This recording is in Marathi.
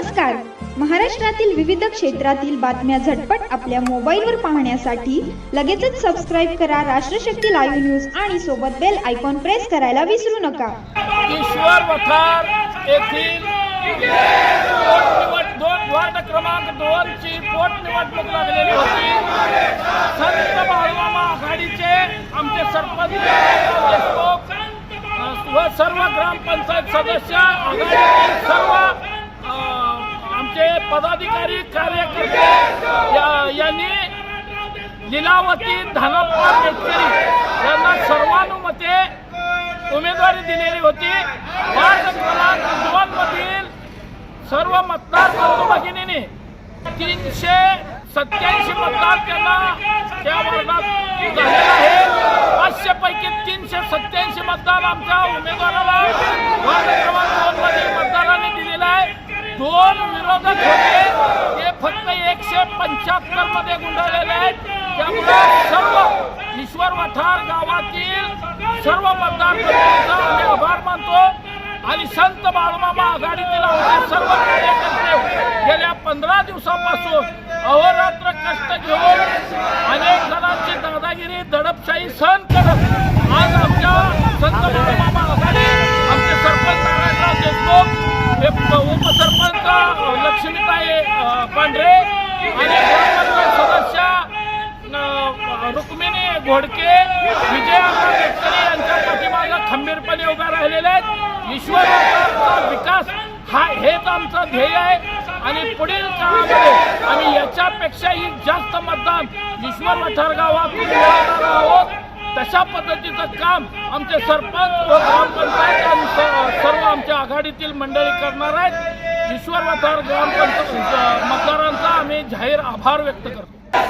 नमस्कार. महाराष्ट्रातील विविध क्षेत्रातील बातम्या झटपट आपल्या मोबाईलवर पाहण्यासाठी लगेचच सबस्क्राइब करा राष्ट्रशक्ती लाईव्ह न्यूज आणि सोबत बेल आयकॉन प्रेस करायला विसरू नका. ईश्वर वठार येथील वार्ड क्रमांक 2 ची पोटनिवडणूक लागलेली होती. संत बाळूमामा आघाडीचे आमचे सरपंच देशमुख व सर्व ग्रामपंचायत सदस्य आघाडीतील सर्व आमचे पदाधिकारी कार्यकर्ते यांनी लीलावती धनप्पा मेटकरी यांना सर्वानुमते उमेदवारी दिलेली होती. वार्ड क्रमांक 2 मधील सर्व मतदार बंधू भगिनींनी 387 मतदार त्यांना त्या वर्गात झालेला आहे. 500 पैकी 387 मतदार आमच्या उमेदवाराला वार्ड क्रमांक 2 मधील मतदारांनी दिलेला आहे. 2 विरोधक होते ते फक्त 175 मध्ये गुंडाळलेले आहेत. त्यामुळे सर्व ईश्वर वठार गावातील सर्व मतदार आम्ही आभार मानतो आणि संत बाळूमामा आघाडीतील आमचे सर्व कार्यकर्ते गेल्या 15 दिवसापासून अहोरात्र कष्ट घेऊन अनेक जणांची दादागिरी दडपशाही सहन करत आज आमच्या संत बाळूमामा आघाडी आमचे सरपंच नारायणराव देशमुख, उपसरपंच लक्ष्मीताई पांढरे आणि ग्रामपंचायत सदस्य रुक्मिणी घोडके, विजयानंद मेटकरी यांच्या पाठीमागे खंबीरपणे उभा राहिलेले आहेत. ईश्वराचा विकास हेच आमचं ध्येय आहे आणि पुढील काळामध्ये आम्ही याच्यापेक्षाही जास्त मतदान ईश्वर वठार गावातून मिळवणार आहोत. तशा पद्धतीचं काम आमचे सरपंच व ग्रामपंचायत आणि सर्व आमच्या आघाडीतील मंडळी करणार आहेत. ईश्वर वठार ग्रामपंचायत मतदारांचा आम्ही जाहीर आभार व्यक्त करतो.